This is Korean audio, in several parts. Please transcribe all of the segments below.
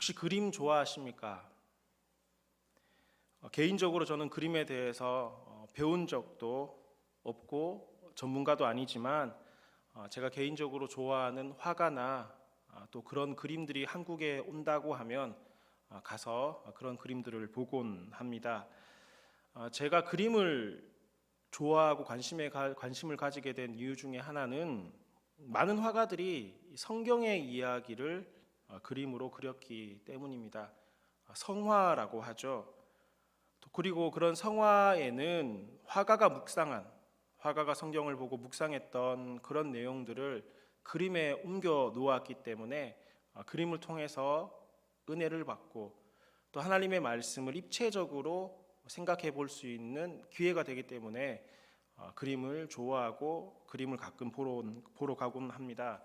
혹시 그림 좋아하십니까? 개인적으로 저는 그림에 대해서 배운 적도 없고 전문가도 아니지만 제가 개인적으로 좋아하는 화가나 또 그런 그림들이 한국에 온다고 하면 가서 그런 그림들을 보곤 합니다. 제가 그림을 좋아하고 관심을 가지게 된 이유 중에 하나는 많은 화가들이 성경의 이야기를 그림으로 그렸기 때문입니다. 성화라고 하죠. 그리고 그런 성화에는 화가가 성경을 보고 묵상했던 그런 내용들을 그림에 옮겨 놓았기 때문에 그림을 통해서 은혜를 받고 또 하나님의 말씀을 입체적으로 생각해 볼 수 있는 기회가 되기 때문에 그림을 좋아하고 그림을 가끔 보러 가곤 합니다.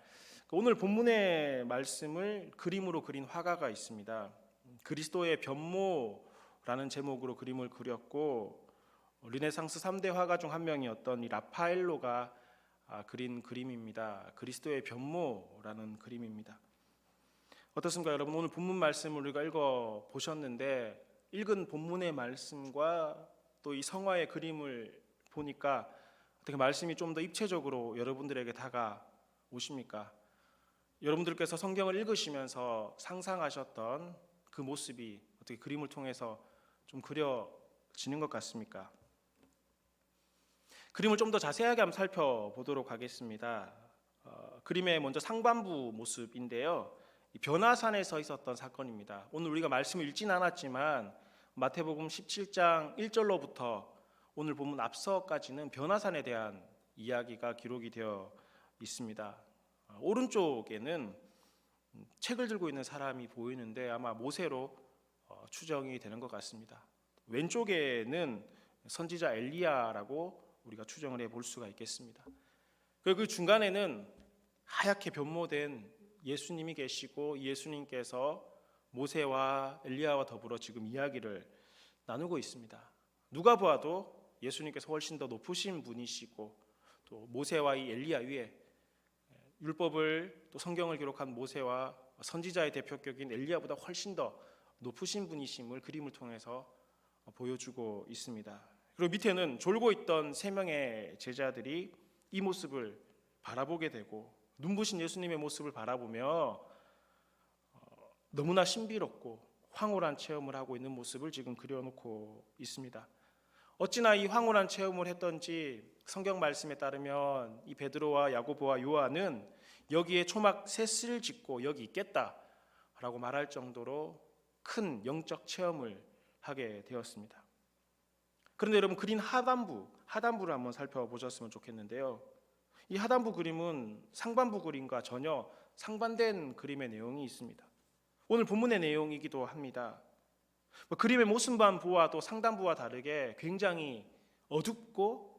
오늘 본문의 말씀을 그림으로 그린 화가가 있습니다. 그리스도의 변모라는 제목으로 그림을 그렸고 르네상스 3대 화가 중 한 명이었던 이 라파엘로가 그린 그림입니다. 그리스도의 변모라는 그림입니다. 어떻습니까, 여러분? 오늘 본문 말씀을 우리가 읽어 보셨는데 읽은 본문의 말씀과 또 이 성화의 그림을 보니까 어떻게 말씀이 좀 더 입체적으로 여러분들에게 다가오십니까? 여러분들께서 성경을 읽으시면서 상상하셨던 그 모습이 어떻게 그림을 통해서 좀 그려지는 것 같습니까? 그림을 좀 더 자세하게 한번 살펴보도록 하겠습니다. 그림의 먼저 상반부 모습인데요. 변화산에서 있었던 사건입니다. 오늘 우리가 말씀을 읽진 않았지만 마태복음 17장 1절로부터 오늘 본문 앞서까지는 변화산에 대한 이야기가 기록이 되어 있습니다. 오른쪽에는 책을 들고 있는 사람이 보이는데 아마 모세로 추정이 되는 것 같습니다. 왼쪽에는 선지자 엘리야라고 우리가 추정을 해볼 수가 있겠습니다. 그리고 그 중간에는 하얗게 변모된 예수님이 계시고 예수님께서 모세와 엘리야와 더불어 지금 이야기를 나누고 있습니다. 누가 보아도 예수님께서 훨씬 더 높으신 분이시고 또 모세와 이 엘리야 위에 율법을 또 성경을 기록한 모세와 선지자의 대표격인 엘리야보다 훨씬 더 높으신 분이심을 그림을 통해서 보여주고 있습니다. 그리고 밑에는 졸고 있던 세 명의 제자들이 이 모습을 바라보게 되고 눈부신 예수님의 모습을 바라보며 너무나 신비롭고 황홀한 체험을 하고 있는 모습을 지금 그려놓고 있습니다. 어찌나 이 황홀한 체험을 했던지 성경 말씀에 따르면 이 베드로와 야고보와 요한은 여기에 초막 셋을 짓고 여기 있겠다라고 말할 정도로 큰 영적 체험을 하게 되었습니다. 그런데 여러분 그린 하단부를 한번 살펴보셨으면 좋겠는데요. 이 하단부 그림은 상반부 그림과 전혀 상반된 그림의 내용이 있습니다. 오늘 본문의 내용이기도 합니다. 그림의 모순반부와 또 상단부와 다르게 굉장히 어둡고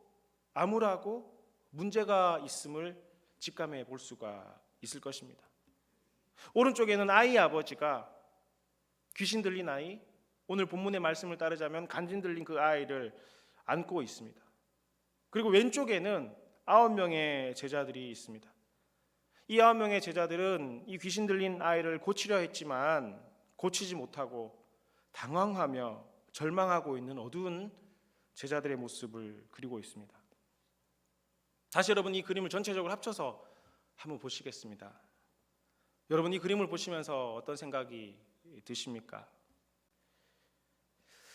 암울하고 문제가 있음을 직감해 볼 수가 있을 것입니다. 오른쪽에는 아이 아버지가 귀신 들린 아이, 오늘 본문의 말씀을 따르자면 간진 들린 그 아이를 안고 있습니다. 그리고 왼쪽에는 9명의 제자들이 있습니다. 이 9명의 제자들은 이 귀신 들린 아이를 고치려 했지만 고치지 못하고 당황하며 절망하고 있는 어두운 제자들의 모습을 그리고 있습니다. 다시 여러분 이 그림을 전체적으로 합쳐서 한번 보시겠습니다. 여러분 이 그림을 보시면서 어떤 생각이 드십니까?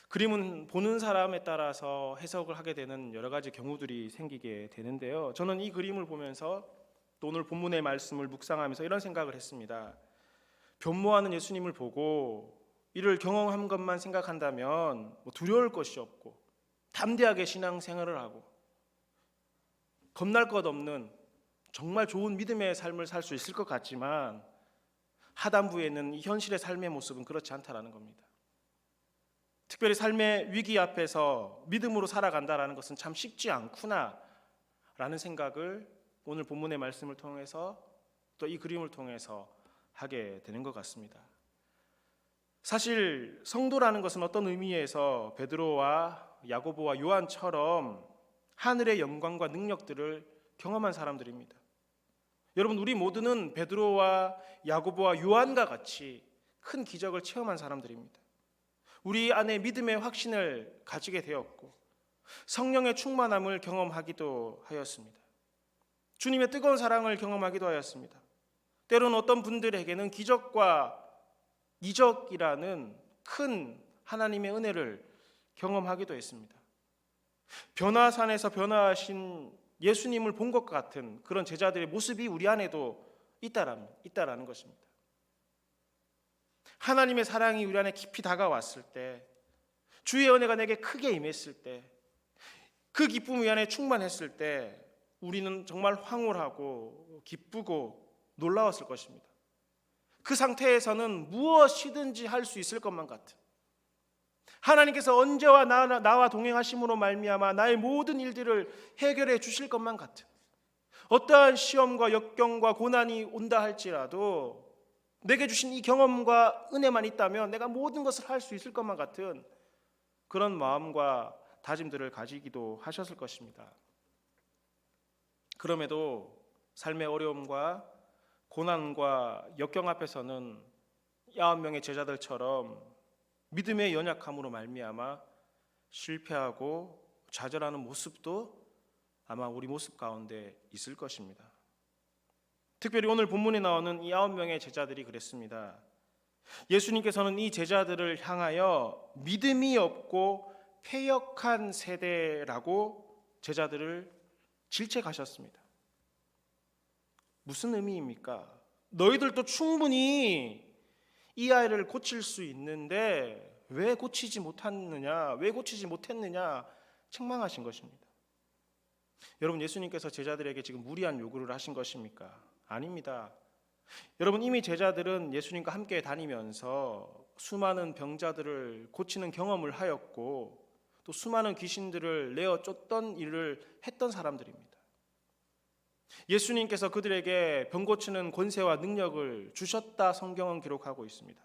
그림은 보는 사람에 따라서 해석을 하게 되는 여러 가지 경우들이 생기게 되는데요. 저는 이 그림을 보면서 또 오늘 본문의 말씀을 묵상하면서 이런 생각을 했습니다. 변모하는 예수님을 보고 이를 경험한 것만 생각한다면 두려울 것이 없고 담대하게 신앙생활을 하고 겁날 것 없는 정말 좋은 믿음의 삶을 살 수 있을 것 같지만 하단부에는 이 현실의 삶의 모습은 그렇지 않다라는 겁니다. 특별히 삶의 위기 앞에서 믿음으로 살아간다라는 것은 참 쉽지 않구나 라는 생각을 오늘 본문의 말씀을 통해서 또 이 그림을 통해서 하게 되는 것 같습니다. 사실 성도라는 것은 어떤 의미에서 베드로와 야고보와 요한처럼 하늘의 영광과 능력들을 경험한 사람들입니다. 여러분 우리 모두는 베드로와 야고보와 요한과 같이 큰 기적을 체험한 사람들입니다. 우리 안에 믿음의 확신을 가지게 되었고 성령의 충만함을 경험하기도 하였습니다. 주님의 뜨거운 사랑을 경험하기도 하였습니다. 때로는 어떤 분들에게는 기적과 이적이라는 큰 하나님의 은혜를 경험하기도 했습니다. 변화산에서 변화하신 예수님을 본 것 같은 그런 제자들의 모습이 우리 안에도 있다라는 것입니다. 하나님의 사랑이 우리 안에 깊이 다가왔을 때, 주의 은혜가 내게 크게 임했을 때, 그 기쁨 우리 안에 충만했을 때 우리는 정말 황홀하고 기쁘고 놀라웠을 것입니다. 그 상태에서는 무엇이든지 할 수 있을 것만 같은, 하나님께서 언제와 나와 동행하심으로 말미암아 나의 모든 일들을 해결해 주실 것만 같은, 어떠한 시험과 역경과 고난이 온다 할지라도 내게 주신 이 경험과 은혜만 있다면 내가 모든 것을 할 수 있을 것만 같은 그런 마음과 다짐들을 가지기도 하셨을 것입니다. 그럼에도 삶의 어려움과 고난과 역경 앞에서는 9명의 제자들처럼 믿음의 연약함으로 말미암아 실패하고 좌절하는 모습도 아마 우리 모습 가운데 있을 것입니다. 특별히 오늘 본문에 나오는 이 9명의 제자들이 그랬습니다. 예수님께서는 이 제자들을 향하여 믿음이 없고 패역한 세대라고 제자들을 질책하셨습니다. 무슨 의미입니까? 너희들도 충분히 이 아이를 고칠 수 있는데 왜 고치지 못했느냐, 책망하신 것입니다. 여러분, 예수님께서 제자들에게 지금 무리한 요구를 하신 것입니까? 아닙니다. 여러분, 이미 제자들은 예수님과 함께 다니면서 수많은 병자들을 고치는 경험을 하였고 또 수많은 귀신들을 내어 쫓던 일을 했던 사람들입니다. 예수님께서 그들에게 병 고치는 권세와 능력을 주셨다 성경은 기록하고 있습니다.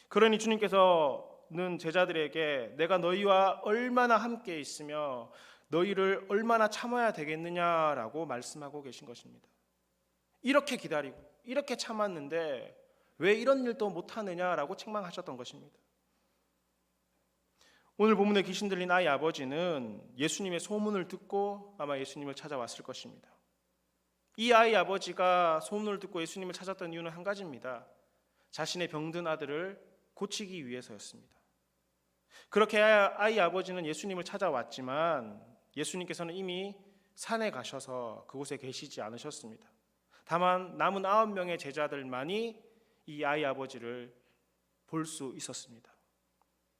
그러니 주님께서는 제자들에게 내가 너희와 얼마나 함께 있으며 너희를 얼마나 참아야 되겠느냐라고 말씀하고 계신 것입니다. 이렇게 기다리고 이렇게 참았는데 왜 이런 일도 못하느냐라고 책망하셨던 것입니다. 오늘 본문에 귀신 들린 아이 아버지는 예수님의 소문을 듣고 아마 예수님을 찾아왔을 것입니다. 이 아이 아버지가 소문을 듣고 예수님을 찾았던 이유는 한 가지입니다. 자신의 병든 아들을 고치기 위해서였습니다. 그렇게 아이 아버지는 예수님을 찾아왔지만 예수님께서는 이미 산에 가셔서 그곳에 계시지 않으셨습니다. 다만 남은 9명의 제자들만이 이 아이 아버지를 볼 수 있었습니다.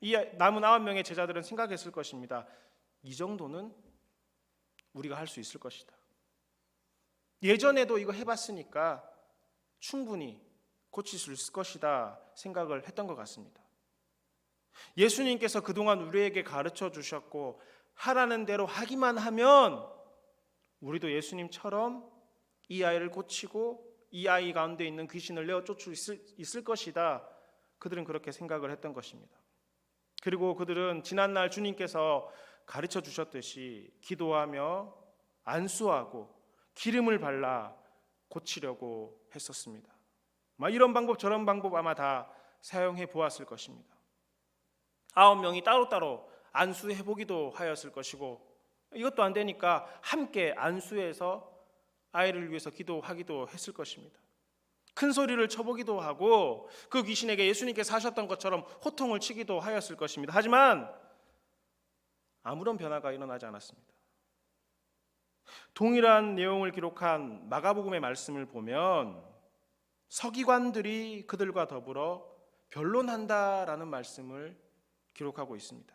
이 남은 9명의 제자들은 생각했을 것입니다. 이 정도는 우리가 할 수 있을 것이다. 예전에도 이거 해봤으니까 충분히 고칠 수 있을 것이다 생각을 했던 것 같습니다. 예수님께서 그동안 우리에게 가르쳐 주셨고 하라는 대로 하기만 하면 우리도 예수님처럼 이 아이를 고치고 이 아이 가운데 있는 귀신을 내어 쫓을 수 있을 것이다. 그들은 그렇게 생각을 했던 것입니다. 그리고 그들은 지난날 주님께서 가르쳐 주셨듯이 기도하며 안수하고 기름을 발라 고치려고 했었습니다. 이런 방법 저런 방법 아마 다 사용해 보았을 것입니다. 9명이 따로따로 안수해 보기도 하였을 것이고 이것도 안 되니까 함께 안수해서 아이를 위해서 기도하기도 했을 것입니다. 큰 소리를 쳐보기도 하고 그 귀신에게 예수님께서 하셨던 것처럼 호통을 치기도 하였을 것입니다. 하지만 아무런 변화가 일어나지 않았습니다. 동일한 내용을 기록한 마가복음의 말씀을 보면 서기관들이 그들과 더불어 변론한다라는 말씀을 기록하고 있습니다.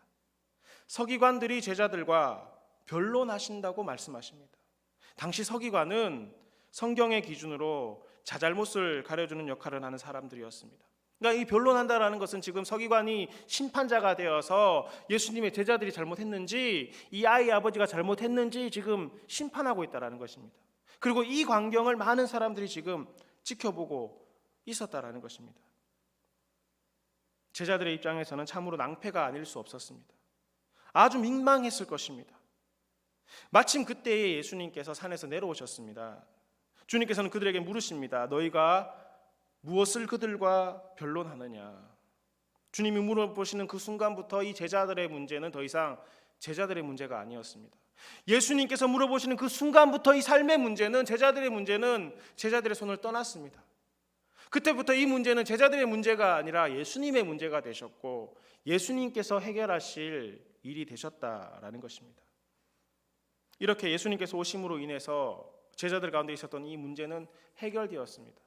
서기관들이 제자들과 변론하신다고 말씀하십니다. 당시 서기관은 성경의 기준으로 자잘못을 가려주는 역할을 하는 사람들이었습니다. 그러니까 이 변론한다라는 것은 지금 서기관이 심판자가 되어서 예수님의 제자들이 잘못했는지 이 아이 아버지가 잘못했는지 지금 심판하고 있다라는 것입니다. 그리고 이 광경을 많은 사람들이 지금 지켜보고 있었다라는 것입니다. 제자들의 입장에서는 참으로 낭패가 아닐 수 없었습니다. 아주 민망했을 것입니다. 마침 그때에 예수님께서 산에서 내려오셨습니다. 주님께서는 그들에게 물으십니다. 너희가 무엇을 그들과 변론하느냐. 주님이 물어보시는 그 순간부터 이 제자들의 문제는 더 이상 제자들의 문제가 아니었습니다. 예수님께서 물어보시는 그 순간부터 이 삶의 문제는 제자들의 손을 떠났습니다. 그때부터 이 문제는 제자들의 문제가 아니라 예수님의 문제가 되셨고 예수님께서 해결하실 일이 되셨다라는 것입니다. 이렇게 예수님께서 오심으로 인해서 제자들 가운데 있었던 이 문제는 해결되었습니다.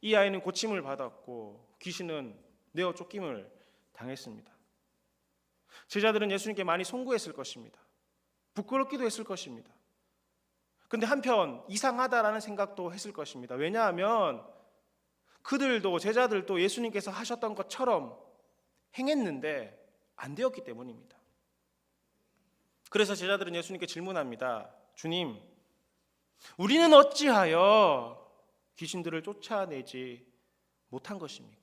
이 아이는 고침을 받았고 귀신은 내어 쫓김을 당했습니다. 제자들은 예수님께 많이 송구했을 것입니다. 부끄럽기도 했을 것입니다. 근데 한편 이상하다라는 생각도 했을 것입니다. 왜냐하면 그들도 제자들도 예수님께서 하셨던 것처럼 행했는데 안 되었기 때문입니다. 그래서 제자들은 예수님께 질문합니다. 주님, 우리는 어찌하여 귀신들을 쫓아내지 못한 것입니까?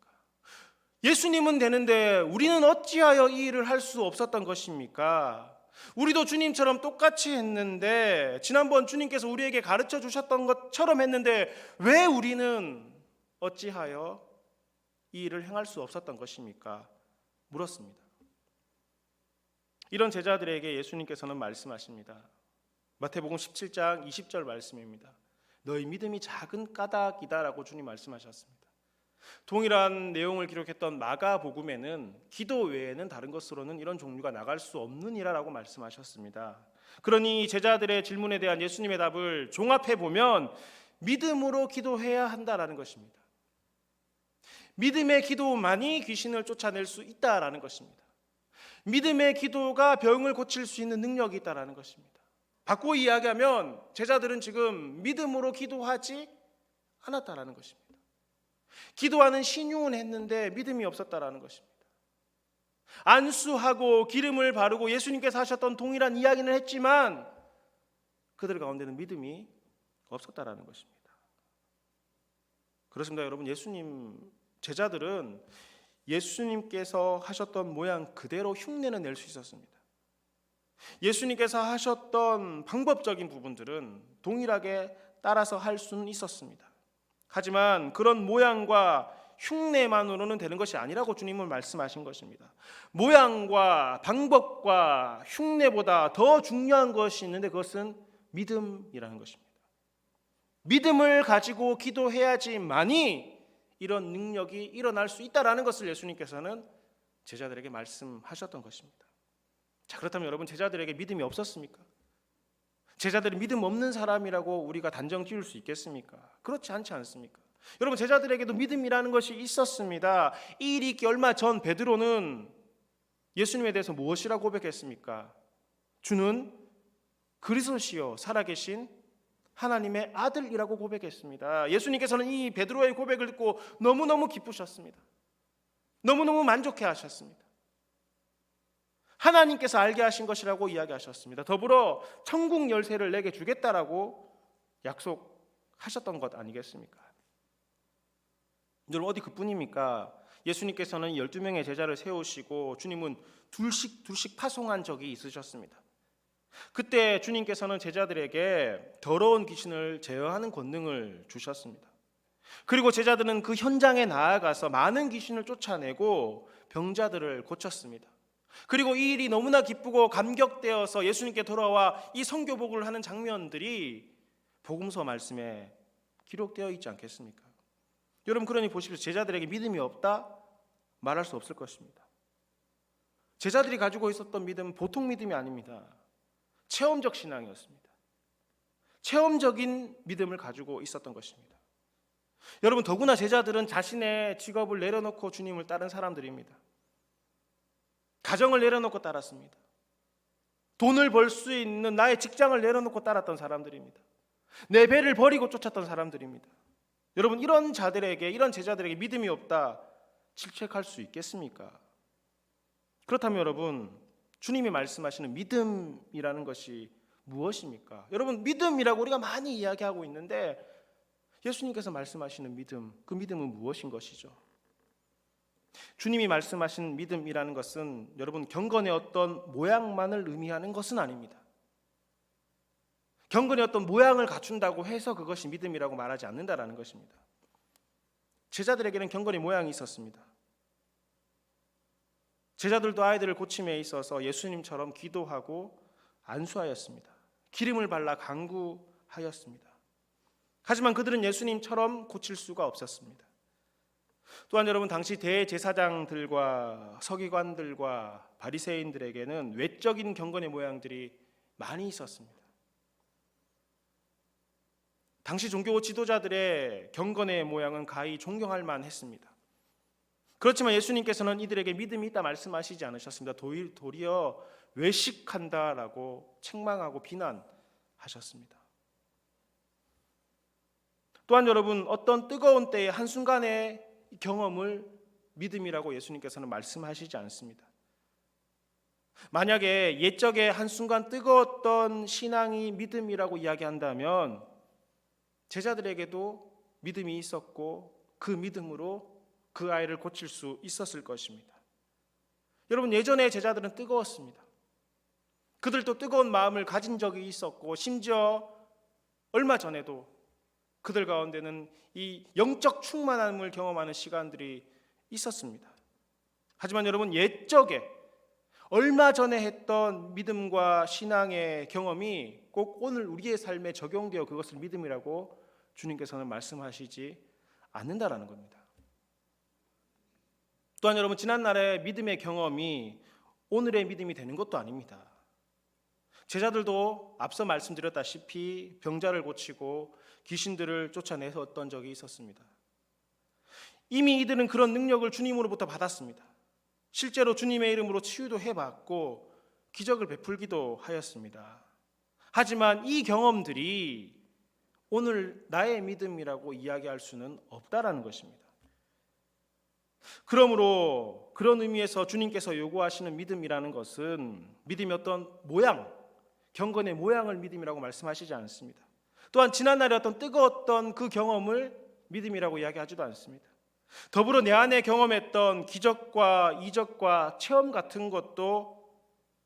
예수님은 되는데 우리는 어찌하여 이 일을 할 수 없었던 것입니까? 우리도 주님처럼 똑같이 했는데 지난번 주님께서 우리에게 가르쳐 주셨던 것처럼 했는데 왜 우리는 어찌하여 이 일을 행할 수 없었던 것입니까? 물었습니다. 이런 제자들에게 예수님께서는 말씀하십니다. 마태복음 17장 20절 말씀입니다. 너희 믿음이 작은 까닭이다라고 주님 말씀하셨습니다. 동일한 내용을 기록했던 마가복음에는 기도 외에는 다른 것으로는 이런 종류가 나갈 수 없느니라라고 말씀하셨습니다. 그러니 제자들의 질문에 대한 예수님의 답을 종합해 보면 믿음으로 기도해야 한다라는 것입니다. 믿음의 기도만이 귀신을 쫓아낼 수 있다라는 것입니다. 믿음의 기도가 병을 고칠 수 있는 능력이 있다라는 것입니다. 바꾸어 이야기하면 제자들은 지금 믿음으로 기도하지 않았다라는 것입니다. 기도하는 신용은 했는데 믿음이 없었다라는 것입니다. 안수하고 기름을 바르고 예수님께서 하셨던 동일한 이야기는 했지만 그들 가운데는 믿음이 없었다라는 것입니다. 그렇습니다, 여러분. 제자들은 예수님께서 하셨던 모양 그대로 흉내는 낼 수 있었습니다. 예수님께서 하셨던 방법적인 부분들은 동일하게 따라서 할 수는 있었습니다. 하지만 그런 모양과 흉내만으로는 되는 것이 아니라고 주님은 말씀하신 것입니다. 모양과 방법과 흉내보다 더 중요한 것이 있는데 그것은 믿음이라는 것입니다. 믿음을 가지고 기도해야지만이 이런 능력이 일어날 수 있다라는 것을 예수님께서는 제자들에게 말씀하셨던 것입니다. 자, 그렇다면 여러분, 제자들에게 믿음이 없었습니까? 제자들이 믿음 없는 사람이라고 우리가 단정 지을 수 있겠습니까? 그렇지 않지 않습니까? 여러분, 제자들에게도 믿음이라는 것이 있었습니다. 이 일이 있기 얼마 전 베드로는 예수님에 대해서 무엇이라고 고백했습니까? 주는 그리스도시요 살아계신 하나님의 아들이라고 고백했습니다. 예수님께서는 이 베드로의 고백을 듣고 너무너무 기쁘셨습니다. 너무너무 만족해 하셨습니다. 하나님께서 알게 하신 것이라고 이야기하셨습니다. 더불어 천국 열쇠를 내게 주겠다라고 약속하셨던 것 아니겠습니까? 여러분, 어디 그뿐입니까? 예수님께서는 12명의 제자를 세우시고 주님은 둘씩 파송한 적이 있으셨습니다. 그때 주님께서는 제자들에게 더러운 귀신을 제어하는 권능을 주셨습니다. 그리고 제자들은 그 현장에 나아가서 많은 귀신을 쫓아내고 병자들을 고쳤습니다. 그리고 이 일이 너무나 기쁘고 감격되어서 예수님께 돌아와 이 선교복을 하는 장면들이 복음서 말씀에 기록되어 있지 않겠습니까? 여러분, 그러니 보십시오. 제자들에게 믿음이 없다? 말할 수 없을 것입니다. 제자들이 가지고 있었던 믿음은 보통 믿음이 아닙니다. 체험적 신앙이었습니다. 체험적인 믿음을 가지고 있었던 것입니다. 여러분, 더구나 제자들은 자신의 직업을 내려놓고 주님을 따른 사람들입니다. 가정을 내려놓고 따랐습니다. 돈을 벌 수 있는 나의 직장을 내려놓고 따랐던 사람들입니다. 내 배를 버리고 쫓았던 사람들입니다. 여러분, 이런 제자들에게 믿음이 없다 질책할 수 있겠습니까? 그렇다면 여러분, 주님이 말씀하시는 믿음이라는 것이 무엇입니까? 여러분, 믿음이라고 우리가 많이 이야기하고 있는데 예수님께서 말씀하시는 믿음, 그 믿음은 무엇인 것이죠? 주님이 말씀하신 믿음이라는 것은 여러분, 경건의 어떤 모양만을 의미하는 것은 아닙니다. 경건의 어떤 모양을 갖춘다고 해서 그것이 믿음이라고 말하지 않는다라는 것입니다. 제자들에게는 경건의 모양이 있었습니다. 제자들도 아이들을 고침에 있어서 예수님처럼 기도하고 안수하였습니다. 기름을 발라 간구하였습니다. 하지만 그들은 예수님처럼 고칠 수가 없었습니다. 또한 여러분, 당시 대제사장들과 서기관들과 바리새인들에게는 외적인 경건의 모양들이 많이 있었습니다. 당시 종교 지도자들의 경건의 모양은 가히 존경할 만했습니다. 그렇지만 예수님께서는 이들에게 믿음이 있다 말씀하시지 않으셨습니다. 도리어 외식한다라고 책망하고 비난하셨습니다. 또한 여러분, 어떤 뜨거운 때의 한순간의 경험을 믿음이라고 예수님께서는 말씀하시지 않습니다. 만약에 옛적에 한순간 뜨거웠던 신앙이 믿음이라고 이야기한다면 제자들에게도 믿음이 있었고 그 믿음으로 그 아이를 고칠 수 있었을 것입니다. 여러분, 예전에 제자들은 뜨거웠습니다. 그들도 뜨거운 마음을 가진 적이 있었고 심지어 얼마 전에도 그들 가운데는 이 영적 충만함을 경험하는 시간들이 있었습니다. 하지만 여러분, 옛적에 얼마 전에 했던 믿음과 신앙의 경험이 꼭 오늘 우리의 삶에 적용되어 그것을 믿음이라고 주님께서는 말씀하시지 않는다라는 겁니다. 또한 여러분, 지난날의 믿음의 경험이 오늘의 믿음이 되는 것도 아닙니다. 제자들도 앞서 말씀드렸다시피 병자를 고치고 귀신들을 쫓아내었던 적이 있었습니다. 이미 이들은 그런 능력을 주님으로부터 받았습니다. 실제로 주님의 이름으로 치유도 해봤고 기적을 베풀기도 하였습니다. 하지만 이 경험들이 오늘 나의 믿음이라고 이야기할 수는 없다라는 것입니다. 그러므로 그런 의미에서 주님께서 요구하시는 믿음이라는 것은 믿음의 어떤 모양, 경건의 모양을 믿음이라고 말씀하시지 않습니다. 또한 지난날의 어떤 뜨거웠던 그 경험을 믿음이라고 이야기하지도 않습니다. 더불어 내 안에 경험했던 기적과 이적과 체험 같은 것도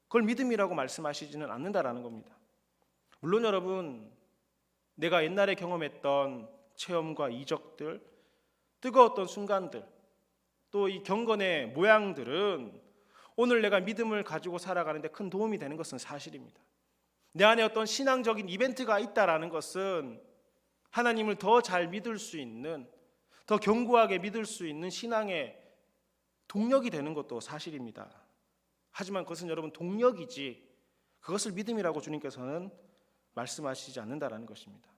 그걸 믿음이라고 말씀하시지는 않는다라는 겁니다. 물론 여러분, 내가 옛날에 경험했던 체험과 이적들, 뜨거웠던 순간들, 또 이 경건의 모양들은 오늘 내가 믿음을 가지고 살아가는데 큰 도움이 되는 것은 사실입니다. 내 안에 어떤 신앙적인 이벤트가 있다라는 것은 하나님을 더 잘 믿을 수 있는, 더 견고하게 믿을 수 있는 신앙의 동력이 되는 것도 사실입니다. 하지만 그것은 여러분 동력이지 그것을 믿음이라고 주님께서는 말씀하시지 않는다라는 것입니다.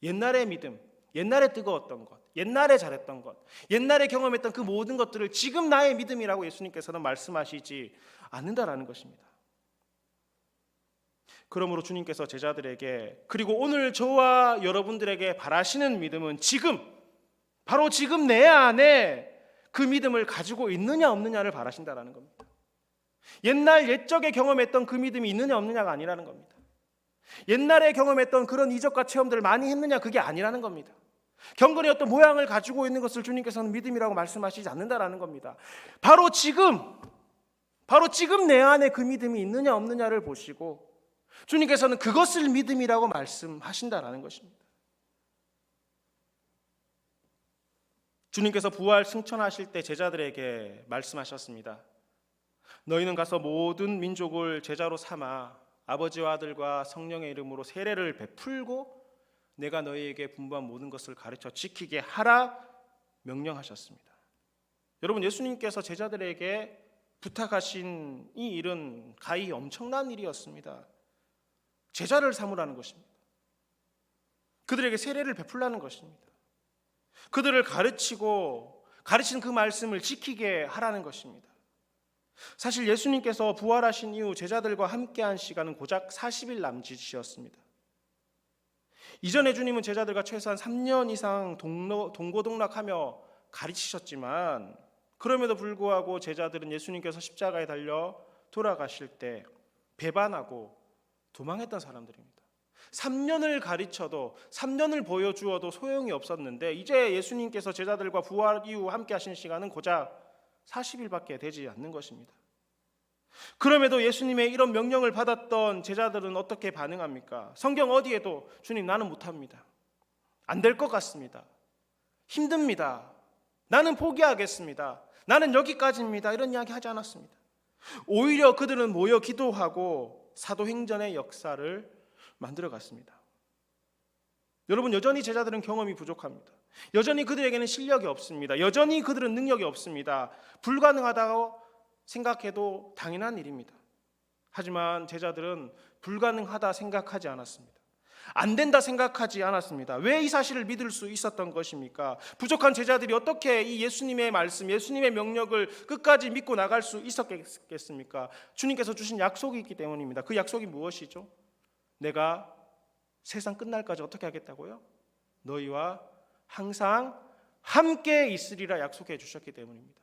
옛날의 믿음, 옛날에 뜨거웠던 것, 옛날에 잘했던 것, 옛날에 경험했던 그 모든 것들을 지금 나의 믿음이라고 예수님께서는 말씀하시지 않는다라는 것입니다. 그러므로 주님께서 제자들에게, 그리고 오늘 저와 여러분들에게 바라시는 믿음은 지금, 바로 지금 내 안에 그 믿음을 가지고 있느냐 없느냐를 바라신다라는 겁니다. 옛날 옛적에 경험했던 그 믿음이 있느냐 없느냐가 아니라는 겁니다. 옛날에 경험했던 그런 이적과 체험들을 많이 했느냐, 그게 아니라는 겁니다. 경건의 어떤 모양을 가지고 있는 것을 주님께서는 믿음이라고 말씀하시지 않는다라는 겁니다. 바로 지금 내 안에 그 믿음이 있느냐 없느냐를 보시고 주님께서는 그것을 믿음이라고 말씀하신다라는 것입니다. 주님께서 부활 승천하실 때 제자들에게 말씀하셨습니다. 너희는 가서 모든 민족을 제자로 삼아 아버지와 아들과 성령의 이름으로 세례를 베풀고 내가 너희에게 분부한 모든 것을 가르쳐 지키게 하라 명령하셨습니다. 여러분, 예수님께서 제자들에게 부탁하신 이 일은 가히 엄청난 일이었습니다. 제자를 삼으라는 것입니다. 그들에게 세례를 베풀라는 것입니다. 그들을 가르치고 가르친 그 말씀을 지키게 하라는 것입니다. 사실 예수님께서 부활하신 이후 제자들과 함께한 시간은 고작 40일 남짓이었습니다. 이전에 주님은 제자들과 최소한 3년 이상 동고동락하며 가르치셨지만 그럼에도 불구하고 제자들은 예수님께서 십자가에 달려 돌아가실 때 배반하고 도망했던 사람들입니다. 3년을 가르쳐도 3년을 보여주어도 소용이 없었는데 이제 예수님께서 제자들과 부활 이후 함께 하신 시간은 고작 40일밖에 되지 않는 것입니다. 그럼에도 예수님의 이런 명령을 받았던 제자들은 어떻게 반응합니까? 성경 어디에도 주님 나는 못합니다. 안 될 것 같습니다. 힘듭니다. 나는 포기하겠습니다. 나는 여기까지입니다. 이런 이야기 하지 않았습니다. 오히려 그들은 모여 기도하고 사도행전의 역사를 만들어갔습니다. 여러분, 여전히 제자들은 경험이 부족합니다. 여전히 그들에게는 실력이 없습니다. 여전히 그들은 능력이 없습니다. 불가능하다고 생각해도 당연한 일입니다. 하지만 제자들은 불가능하다 생각하지 않았습니다. 안 된다 생각하지 않았습니다. 왜 이 사실을 믿을 수 있었던 것입니까? 부족한 제자들이 어떻게 이 예수님의 말씀, 예수님의 명령을 끝까지 믿고 나갈 수 있었겠습니까? 주님께서 주신 약속이 있기 때문입니다. 그 약속이 무엇이죠? 내가 세상 끝날까지 어떻게 하겠다고요? 너희와 항상 함께 있으리라 약속해 주셨기 때문입니다.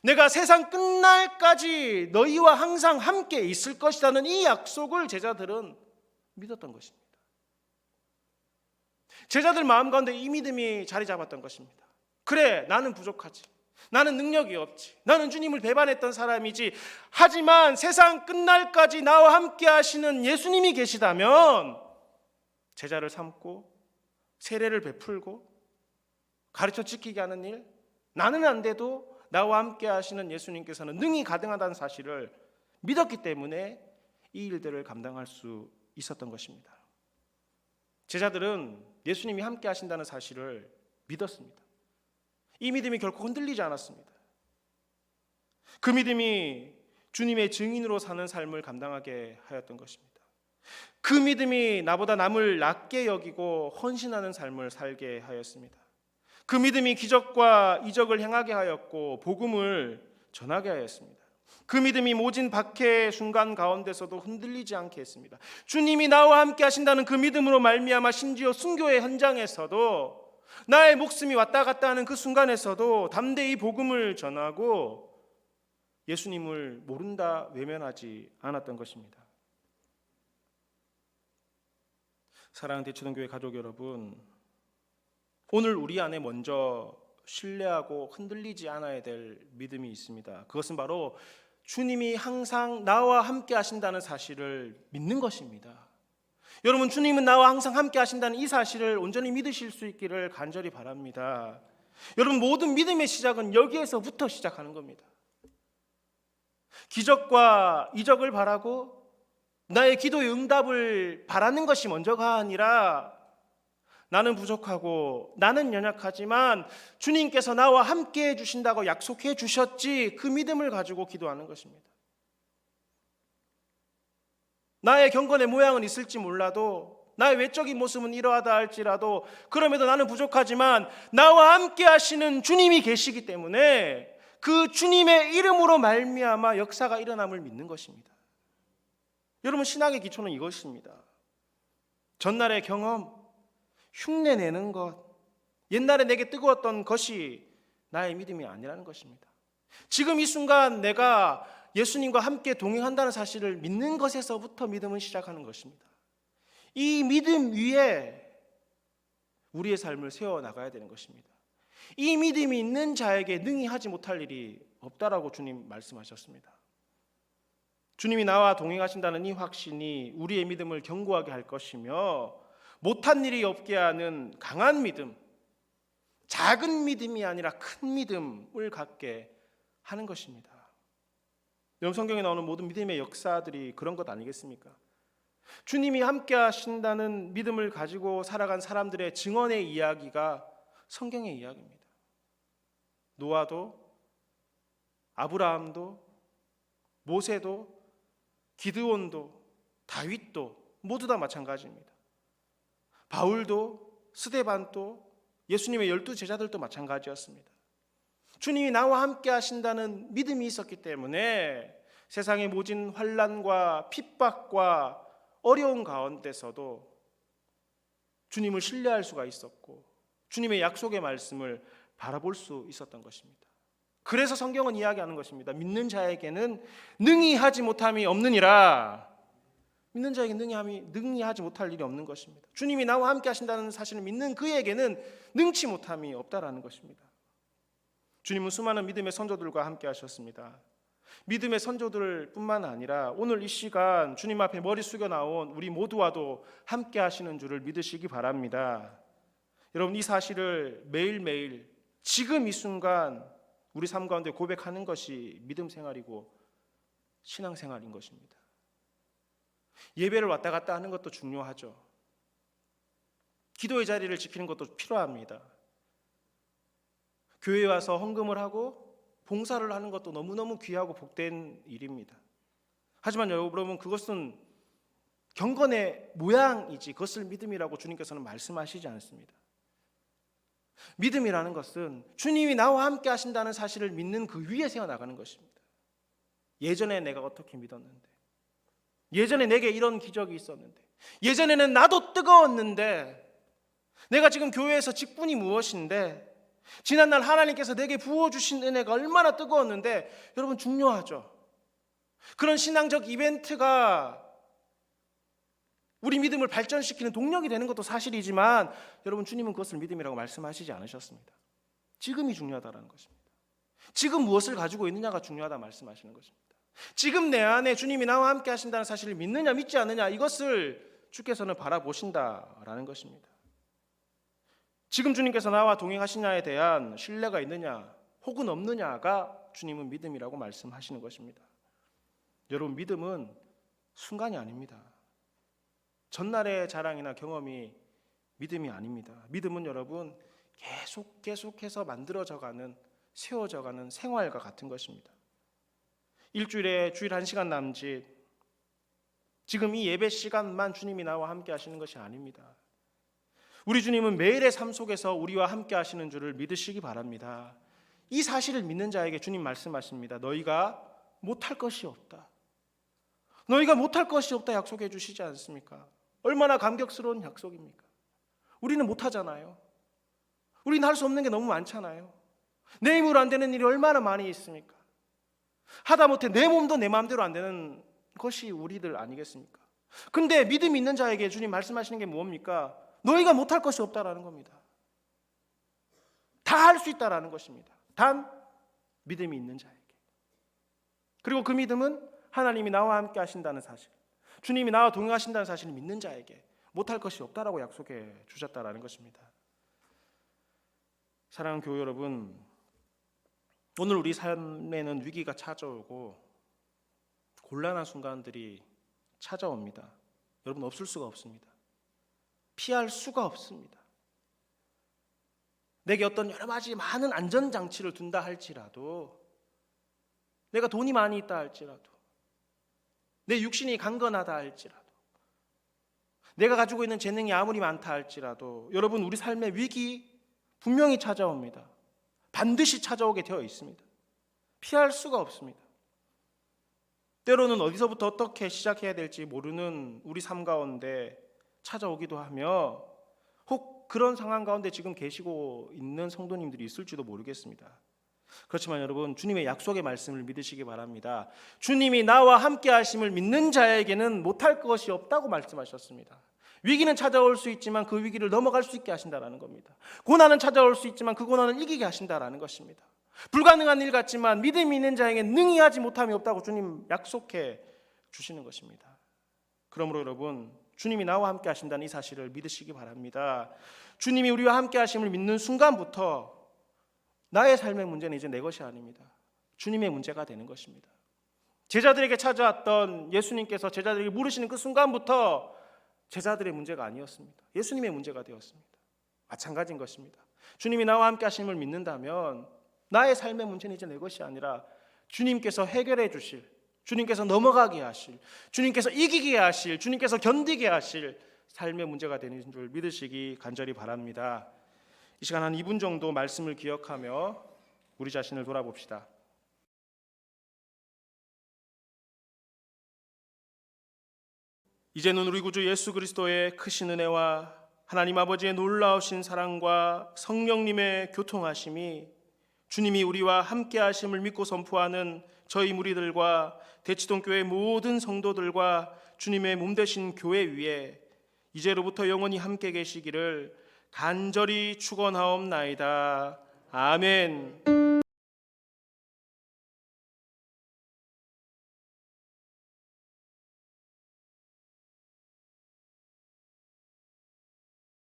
내가 세상 끝날까지 너희와 항상 함께 있을 것이라는 이 약속을 제자들은 믿었던 것입니다. 제자들 마음 가운데 이 믿음이 자리 잡았던 것입니다. 그래, 나는 부족하지. 나는 능력이 없지. 나는 주님을 배반했던 사람이지. 하지만 세상 끝날까지 나와 함께 하시는 예수님이 계시다면 제자를 삼고 세례를 베풀고 가르쳐 지키게 하는 일, 나는 안 돼도 나와 함께 하시는 예수님께서는 능히 가능하다는 사실을 믿었기 때문에 이 일들을 감당할 수 있었던 것입니다. 제자들은 예수님이 함께 하신다는 사실을 믿었습니다. 이 믿음이 결코 흔들리지 않았습니다. 그 믿음이 주님의 증인으로 사는 삶을 감당하게 하였던 것입니다. 그 믿음이 나보다 남을 낮게 여기고 헌신하는 삶을 살게 하였습니다. 그 믿음이 기적과 이적을 행하게 하였고 복음을 전하게 하였습니다. 그 믿음이 모진 박해의 순간 가운데서도 흔들리지 않게 했습니다. 주님이 나와 함께 하신다는 그 믿음으로 말미암아 심지어 순교의 현장에서도 나의 목숨이 왔다 갔다 하는 그 순간에서도 담대히 복음을 전하고 예수님을 모른다 외면하지 않았던 것입니다. 사랑하는 대초동교회 가족 여러분, 오늘 우리 안에 먼저 신뢰하고 흔들리지 않아야 될 믿음이 있습니다. 그것은 바로 주님이 항상 나와 함께 하신다는 사실을 믿는 것입니다. 여러분, 주님은 나와 항상 함께 하신다는 이 사실을 온전히 믿으실 수 있기를 간절히 바랍니다. 여러분, 모든 믿음의 시작은 여기에서부터 시작하는 겁니다. 기적과 이적을 바라고 나의 기도의 응답을 바라는 것이 먼저가 아니라 나는 부족하고 나는 연약하지만 주님께서 나와 함께 해주신다고 약속해 주셨지, 그 믿음을 가지고 기도하는 것입니다. 나의 경건의 모양은 있을지 몰라도, 나의 외적인 모습은 이러하다 할지라도, 그럼에도 나는 부족하지만 나와 함께 하시는 주님이 계시기 때문에 그 주님의 이름으로 말미암아 역사가 일어남을 믿는 것입니다. 여러분, 신앙의 기초는 이것입니다. 전날의 경험, 흉내내는 것, 옛날에 내게 뜨거웠던 것이 나의 믿음이 아니라는 것입니다. 지금 이 순간 내가 예수님과 함께 동행한다는 사실을 믿는 것에서부터 믿음은 시작하는 것입니다. 이 믿음 위에 우리의 삶을 세워나가야 되는 것입니다. 이 믿음이 있는 자에게 능히 하지 못할 일이 없다라고 주님 말씀하셨습니다. 주님이 나와 동행하신다는 이 확신이 우리의 믿음을 견고하게 할 것이며, 못한 일이 없게 하는 강한 믿음, 작은 믿음이 아니라 큰 믿음을 갖게 하는 것입니다. 여러분, 성경에 나오는 모든 믿음의 역사들이 그런 것 아니겠습니까? 주님이 함께 하신다는 믿음을 가지고 살아간 사람들의 증언의 이야기가 성경의 이야기입니다. 노아도, 아브라함도, 모세도, 기드온도, 다윗도 모두 다 마찬가지입니다. 바울도, 스데반도, 예수님의 12 제자들도 마찬가지였습니다. 주님이 나와 함께 하신다는 믿음이 있었기 때문에 세상의 모진 환난과 핍박과 어려운 가운데서도 주님을 신뢰할 수가 있었고 주님의 약속의 말씀을 바라볼 수 있었던 것입니다. 그래서 성경은 이야기하는 것입니다. 믿는 자에게는 능히 하지 못함이 없느니라. 믿는 자에게 능히 하지 못할 일이 없는 것입니다. 주님이 나와 함께 하신다는 사실을 믿는 그에게는 능치 못함이 없다라는 것입니다. 주님은 수많은 믿음의 선조들과 함께 하셨습니다. 믿음의 선조들 뿐만 아니라 오늘 이 시간 주님 앞에 머리 숙여 나온 우리 모두와도 함께 하시는 줄을 믿으시기 바랍니다. 여러분, 이 사실을 매일매일 지금 이 순간 우리 삶 가운데 고백하는 것이 믿음 생활이고 신앙 생활인 것입니다. 예배를 왔다 갔다 하는 것도 중요하죠. 기도의 자리를 지키는 것도 필요합니다. 교회에 와서 헌금을 하고 봉사를 하는 것도 너무너무 귀하고 복된 일입니다. 하지만 여러분, 그것은 경건의 모양이지 그것을 믿음이라고 주님께서는 말씀하시지 않습니다. 믿음이라는 것은 주님이 나와 함께 하신다는 사실을 믿는 그 위에 세워나가는 것입니다. 예전에 내가 어떻게 믿었는데, 예전에 내게 이런 기적이 있었는데, 예전에는 나도 뜨거웠는데, 내가 지금 교회에서 직분이 무엇인데, 지난날 하나님께서 내게 부어주신 은혜가 얼마나 뜨거웠는데, 여러분 중요하죠. 그런 신앙적 이벤트가 우리 믿음을 발전시키는 동력이 되는 것도 사실이지만 여러분, 주님은 그것을 믿음이라고 말씀하시지 않으셨습니다. 지금이 중요하다는 것입니다. 지금 무엇을 가지고 있느냐가 중요하다 말씀하시는 것입니다. 지금 내 안에 주님이 나와 함께 하신다는 사실을 믿느냐 믿지 않느냐, 이것을 주께서는 바라보신다라는 것입니다. 지금 주님께서 나와 동행하시냐에 대한 신뢰가 있느냐 혹은 없느냐가 주님은 믿음이라고 말씀하시는 것입니다. 여러분, 믿음은 순간이 아닙니다. 전날의 자랑이나 경험이 믿음이 아닙니다. 믿음은 여러분 계속해서 만들어져가는, 세워져가는 생활과 같은 것입니다. 일주일에 주일 1시간 남짓, 지금 이 예배 시간만 주님이 나와 함께 하시는 것이 아닙니다. 우리 주님은 매일의 삶 속에서 우리와 함께 하시는 줄을 믿으시기 바랍니다. 이 사실을 믿는 자에게 주님 말씀하십니다. 너희가 못할 것이 없다. 너희가 못할 것이 없다 약속해 주시지 않습니까? 얼마나 감격스러운 약속입니까? 우리는 못하잖아요. 우리는 할 수 없는 게 너무 많잖아요. 내 힘으로 안 되는 일이 얼마나 많이 있습니까? 하다못해 내 몸도 내 마음대로 안 되는 것이 우리들 아니겠습니까? 근데 믿음이 있는 자에게 주님 말씀하시는 게 뭡니까? 너희가 못할 것이 없다라는 겁니다. 다 할 수 있다라는 것입니다. 단 믿음이 있는 자에게. 그리고 그 믿음은 하나님이 나와 함께 하신다는 사실, 주님이 나와 동행하신다는 사실을 믿는 자에게 못할 것이 없다라고 약속해 주셨다라는 것입니다. 사랑하는 교회 여러분, 오늘 우리 삶에는 위기가 찾아오고 곤란한 순간들이 찾아옵니다. 여러분, 없을 수가 없습니다. 피할 수가 없습니다. 내게 어떤 여러 가지 많은 안전장치를 둔다 할지라도, 내가 돈이 많이 있다 할지라도, 내 육신이 강건하다 할지라도, 내가 가지고 있는 재능이 아무리 많다 할지라도 여러분, 우리 삶의 위기 분명히 찾아옵니다. 반드시 찾아오게 되어 있습니다. 피할 수가 없습니다. 때로는 어디서부터 어떻게 시작해야 될지 모르는 우리 삶 가운데 찾아오기도 하며, 혹 그런 상황 가운데 지금 계시고 있는 성도님들이 있을지도 모르겠습니다. 그렇지만 여러분, 주님의 약속의 말씀을 믿으시기 바랍니다. 주님이 나와 함께 하심을 믿는 자에게는 못할 것이 없다고 말씀하셨습니다. 위기는 찾아올 수 있지만 그 위기를 넘어갈 수 있게 하신다라는 겁니다. 고난은 찾아올 수 있지만 그 고난을 이기게 하신다라는 것입니다. 불가능한 일 같지만 믿음이 있는 자에게 능히 하지 못함이 없다고 주님 약속해 주시는 것입니다. 그러므로 여러분, 주님이 나와 함께 하신다는 이 사실을 믿으시기 바랍니다. 주님이 우리와 함께 하심을 믿는 순간부터 나의 삶의 문제는 이제 내 것이 아닙니다. 주님의 문제가 되는 것입니다. 제자들에게 찾아왔던 예수님께서 제자들에게 물으시는 그 순간부터 제자들의 문제가 아니었습니다. 예수님의 문제가 되었습니다. 마찬가지인 것입니다. 주님이 나와 함께 하심을 믿는다면 나의 삶의 문제는 이제 내 것이 아니라 주님께서 해결해 주실, 주님께서 넘어가게 하실, 주님께서 이기게 하실, 주님께서 견디게 하실 삶의 문제가 되는 줄 믿으시기 간절히 바랍니다. 이 시간 한 2분 정도 말씀을 기억하며 우리 자신을 돌아봅시다. 이제는 우리 구주 예수 그리스도의 크신 은혜와 하나님 아버지의 놀라우신 사랑과 성령님의 교통하심이 주님이 우리와 함께 하심을 믿고 선포하는 저희 무리들과 대치동 교회 모든 성도들과 주님의 몸 되신 교회 위에 이제로부터 영원히 함께 계시기를 간절히 축원하옵나이다. 아멘.